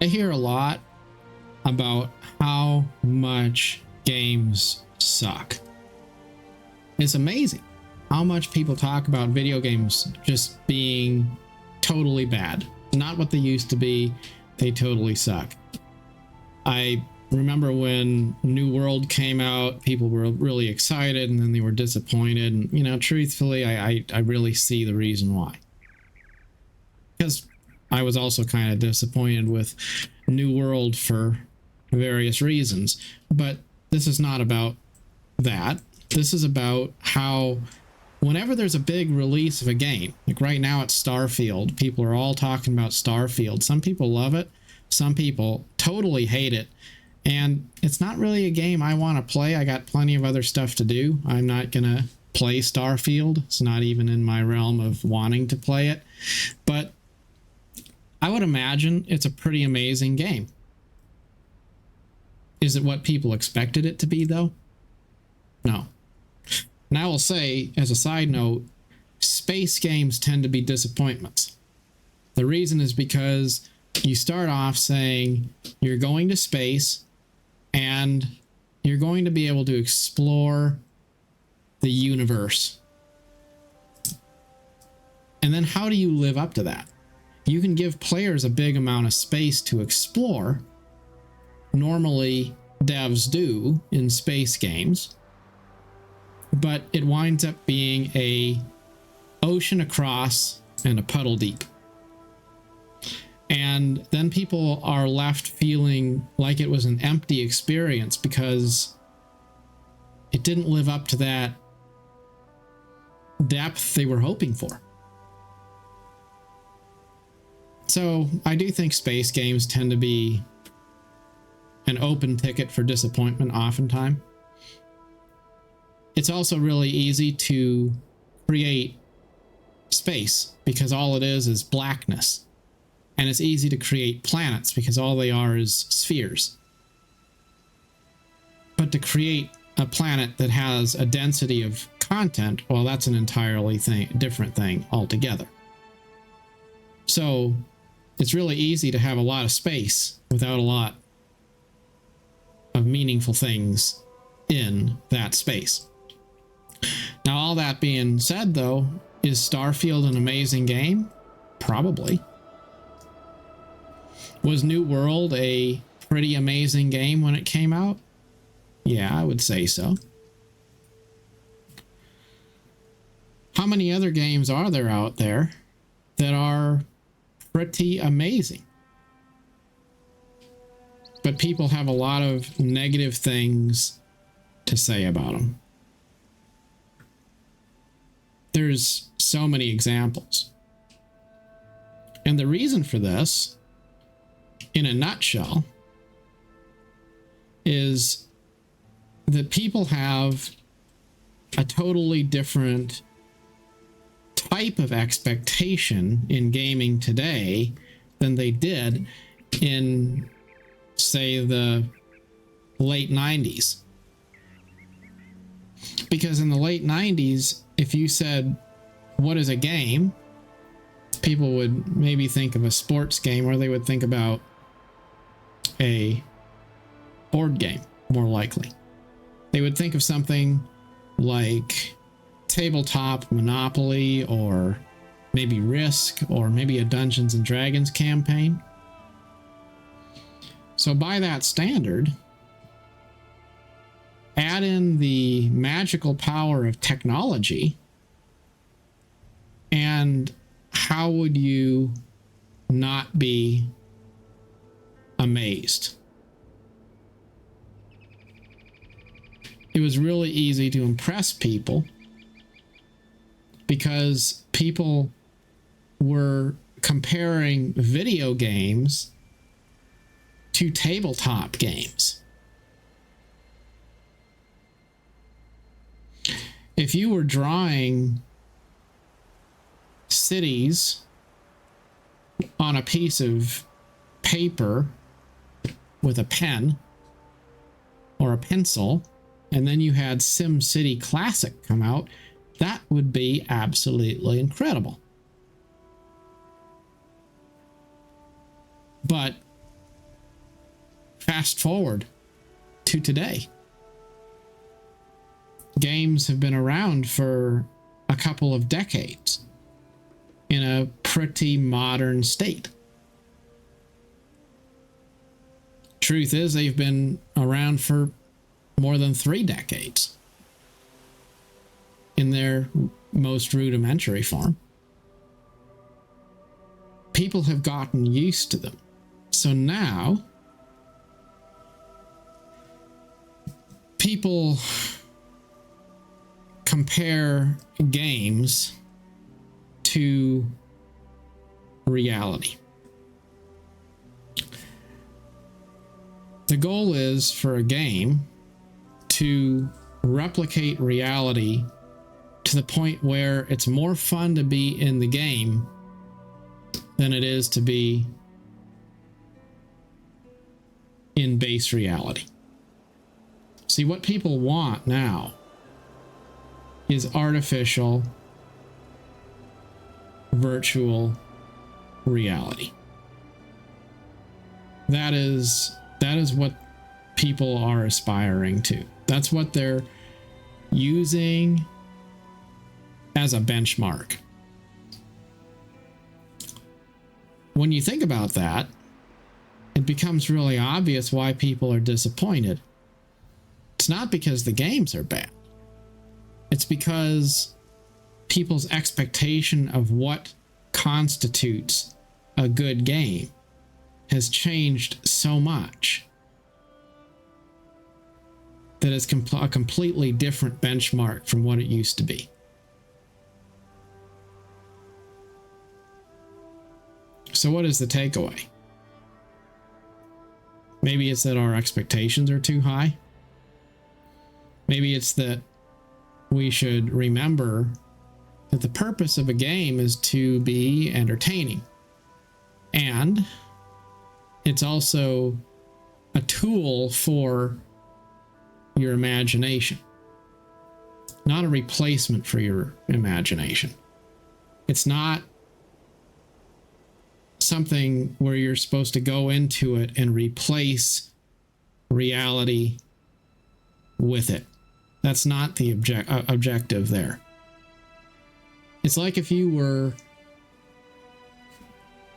I hear a lot about how much games suck. It's amazing how much people talk about video games just being totally bad. Not what they used to be. They totally suck. I remember when New World came out, people were really excited and then they were disappointed. And, you know, truthfully, I really see the reason why. Because I was also kind of disappointed with New World for various reasons. But this is not about that. This is about how whenever there's a big release of a game, like right now it's Starfield, people are all talking about Starfield. Some people love it. Some people totally hate it. And it's not really a game I want to play. I got plenty of other stuff to do. I'm not going to play Starfield. It's not even in my realm of wanting to play it. But I would imagine it's a pretty amazing game. Is it what people expected it to be, though? No. And I will say, as a side note, space games tend to be disappointments. The reason is because you start off saying you're going to space and you're going to be able to explore the universe. And then how do you live up to that? You can give players a big amount of space to explore. Normally, devs do in space games. But it winds up being a ocean across and a puddle deep. And then people are left feeling like it was an empty experience because it didn't live up to that depth they were hoping for. So I do think space games tend to be an open ticket for disappointment oftentimes. It's also really easy to create space because all it is blackness. And it's easy to create planets because all they are is spheres. But to create a planet that has a density of content, well, that's an entirely different thing altogether. So it's really easy to have a lot of space without a lot of meaningful things in that space. Now, all that being said, though, is Starfield an amazing game? Probably. Was New World a pretty amazing game when it came out? Yeah, I would say so. How many other games are there out there that are pretty amazing? But people have a lot of negative things to say about them. There's so many examples. And the reason for this, in a nutshell, is that people have a totally different type of expectation in gaming today than they did in, say, the late 90s. Because in the late 90s, if you said, what is a game? People would maybe think of a sports game, or they would think about a board game, more likely. They would think of something like tabletop Monopoly, or maybe Risk, or maybe a Dungeons and Dragons campaign. So by that standard, add in the magical power of technology, and how would you not be amazed? It was really easy to impress people because people were comparing video games to tabletop games. If you were drawing cities on a piece of paper with a pen or a pencil, and then you had SimCity Classic come out, that would be absolutely incredible. But fast forward to today. Games have been around for a couple of decades in a pretty modern state. Truth is, they've been around for more than 3 decades in their most rudimentary form. People have gotten used to them. So now, people compare games to reality. The goal is for a game to replicate reality to the point where it's more fun to be in the game than it is to be in base reality. See, what people want now is artificial, virtual reality. That is what people are aspiring to. That's what they're using as a benchmark. When you think about that, it becomes really obvious why people are disappointed. It's not because the games are bad. It's because people's expectation of what constitutes a good game has changed so much that it's a completely different benchmark from what it used to be. So what is the takeaway? Maybe it's that our expectations are too high. Maybe it's that we should remember that the purpose of a game is to be entertaining. And it's also a tool for your imagination, not a replacement for your imagination. It's not something where you're supposed to go into it and replace reality with it. That's not the objective there. It's like if you were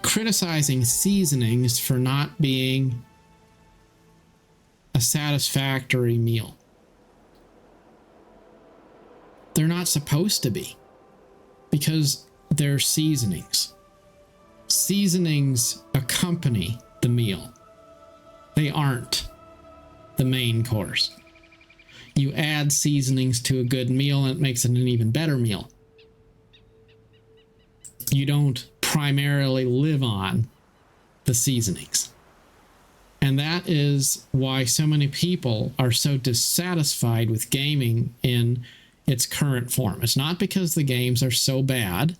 criticizing seasonings for not being a satisfactory meal. They're not supposed to be, because they're seasonings. Seasonings accompany the meal. They aren't the main course. You add seasonings to a good meal and it makes it an even better meal. You don't primarily live on the seasonings. And that is why so many people are so dissatisfied with gaming in its current form. It's not because the games are so bad.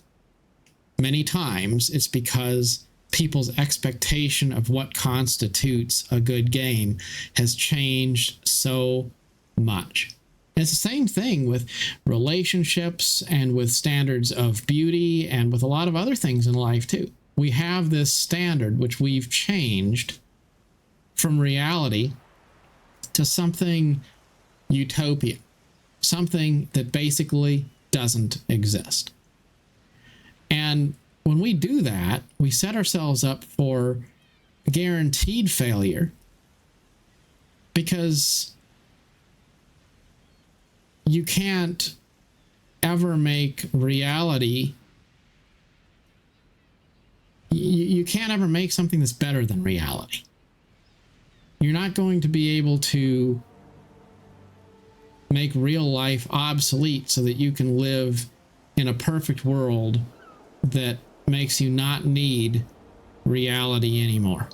Many times it's because people's expectation of what constitutes a good game has changed so much. It's the same thing with relationships and with standards of beauty and with a lot of other things in life too. We have this standard which we've changed from reality to something utopian, something that basically doesn't exist. And when we do that, we set ourselves up for guaranteed failure, because you can't ever make reality, you can't ever make something that's better than reality. You're not going to be able to make real life obsolete so that you can live in a perfect world that makes you not need reality anymore.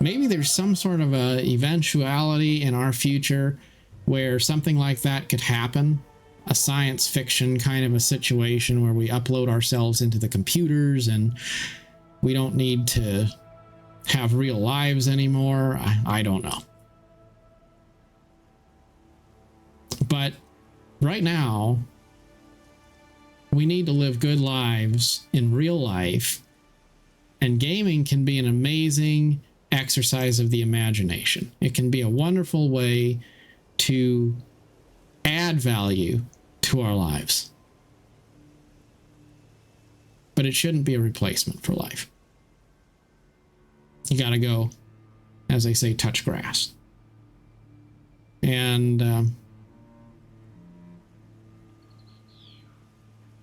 Maybe there's some sort of a eventuality in our future where something like that could happen, a science fiction kind of a situation where we upload ourselves into the computers and we don't need to have real lives anymore. I don't know. But right now, we need to live good lives in real life, and gaming can be an amazing exercise of the imagination. It can be a wonderful way to add value to our lives. But it shouldn't be a replacement for life. You got to go, as they say, touch grass. And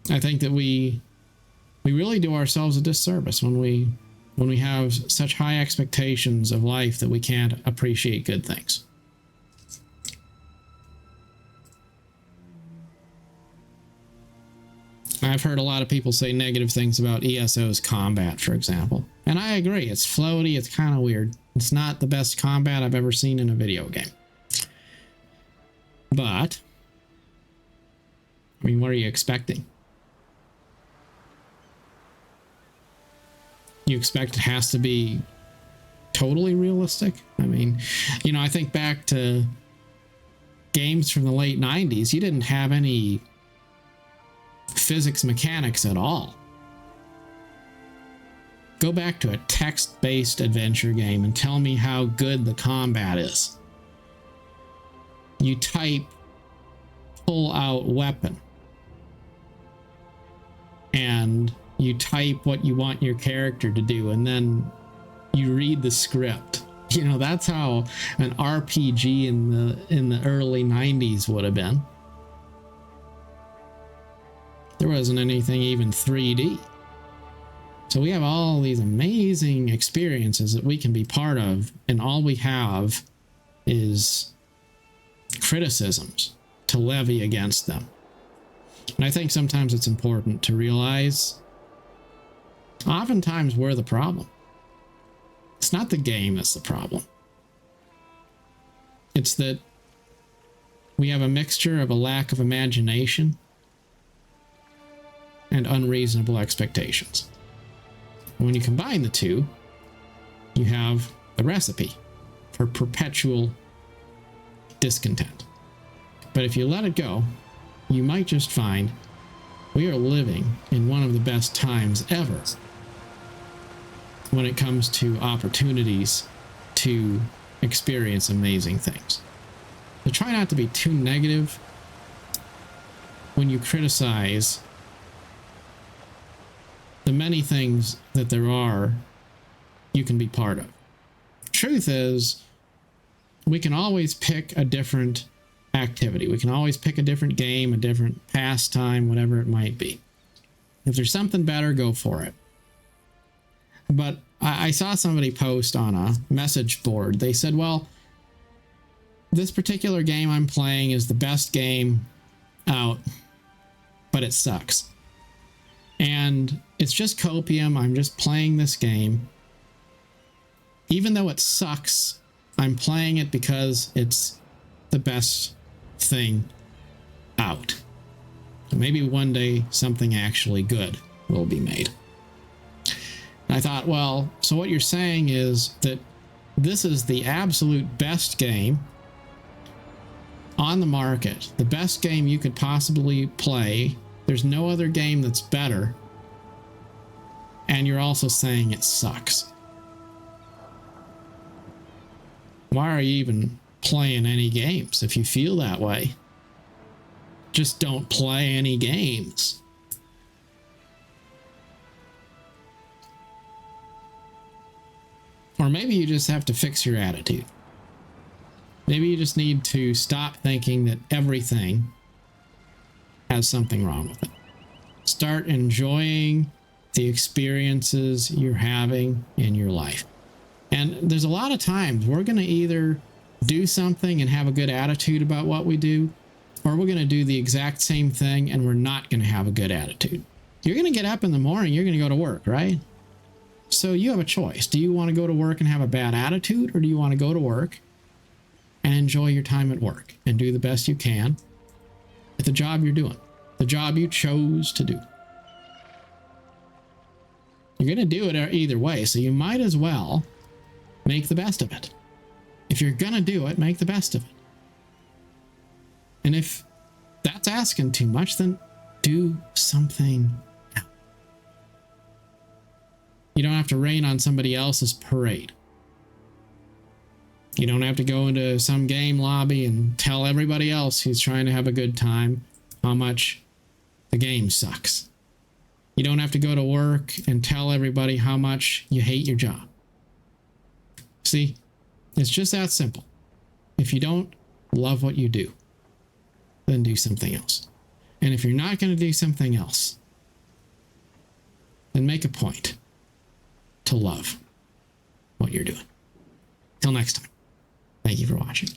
I think that we really do ourselves a disservice when we have such high expectations of life that we can't appreciate good things. I've heard a lot of people say negative things about ESO's combat, for example. And I agree. It's floaty. It's kind of weird. It's not the best combat I've ever seen in a video game. But, I mean, what are you expecting? You expect it has to be totally realistic? I mean, you know, I think back to games from the late 90s. You didn't have any physics mechanics at all. Go back to a text-based adventure game and tell me how good the combat is. You type pull out weapon and you type what you want your character to do, and then you read the script. You know, that's how an RPG in the early 90s would have been. There wasn't anything even 3D. So we have all these amazing experiences that we can be part of, and all we have is criticisms to levy against them. And I think sometimes it's important to realize oftentimes we're the problem. It's not the game that's the problem. It's that we have a mixture of a lack of imagination and unreasonable expectations. When you combine the two, you have the recipe for perpetual discontent. But if you let it go, you might just find we are living in one of the best times ever when it comes to opportunities to experience amazing things. So try not to be too negative when you criticize the many things that there are you can be part of. Truth is, we can always pick a different activity. We can always pick a different game, a different pastime, whatever it might be. If there's something better, go for it. But I saw somebody post on a message board. They said, well, this particular game I'm playing is the best game out, but it sucks. And it's just copium. I'm just playing this game. Even though it sucks, I'm playing it because it's the best thing out. So maybe one day something actually good will be made. And I thought, well, so what you're saying is that this is the absolute best game on the market, the best game you could possibly play. There's no other game that's better. And you're also saying it sucks. Why are you even playing any games if you feel that way? Just don't play any games. Or maybe you just have to fix your attitude. Maybe you just need to stop thinking that everything has something wrong with it. Start enjoying the experiences you're having in your life. And there's a lot of times we're going to either do something and have a good attitude about what we do, or we're going to do the exact same thing and we're not going to have a good attitude. You're going to get up in the morning, you're going to go to work, right? So you have a choice. Do you want to go to work and have a bad attitude, or do you want to go to work and enjoy your time at work and do the best you can at the job you're doing, the job you chose to do? You're going to do it either way, so you might as well make the best of it. If you're going to do it, make the best of it. And if that's asking too much, then do something else. You don't have to rain on somebody else's parade. You don't have to go into some game lobby and tell everybody else who's trying to have a good time how much the game sucks. You don't have to go to work and tell everybody how much you hate your job. See, it's just that simple. If you don't love what you do, then do something else. And if you're not going to do something else, then make a point to love what you're doing. Till next time, thank you for watching.